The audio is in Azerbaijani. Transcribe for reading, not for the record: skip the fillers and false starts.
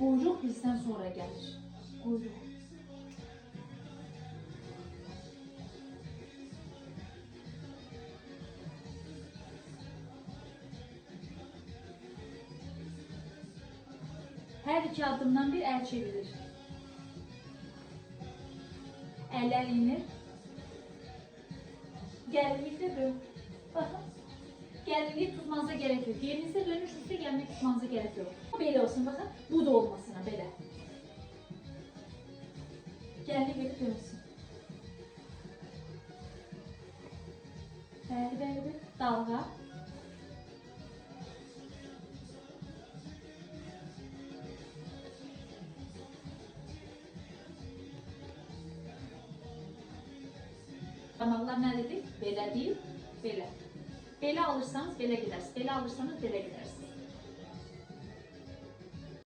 Quyruq bizdən sonra gəlir. Quyruq. Hər iki addımdan bir əl çevrilir. Əllər inir. Gəlinliklə dön. Baxın. Gəlinlik tutmanıza gerek yok. Yerinizdə dönüşürsə gəlinlik tutmanıza gerek yok. Belə olsun baxın. Bu da olmasına belə. Gəlinlik belə dönsün. Bəli. Dalga. Parmaklar nə dedik? Belə deyil, belə. Belə alırsanız belə gedərsiniz, belə alırsanız belə gedərsiniz.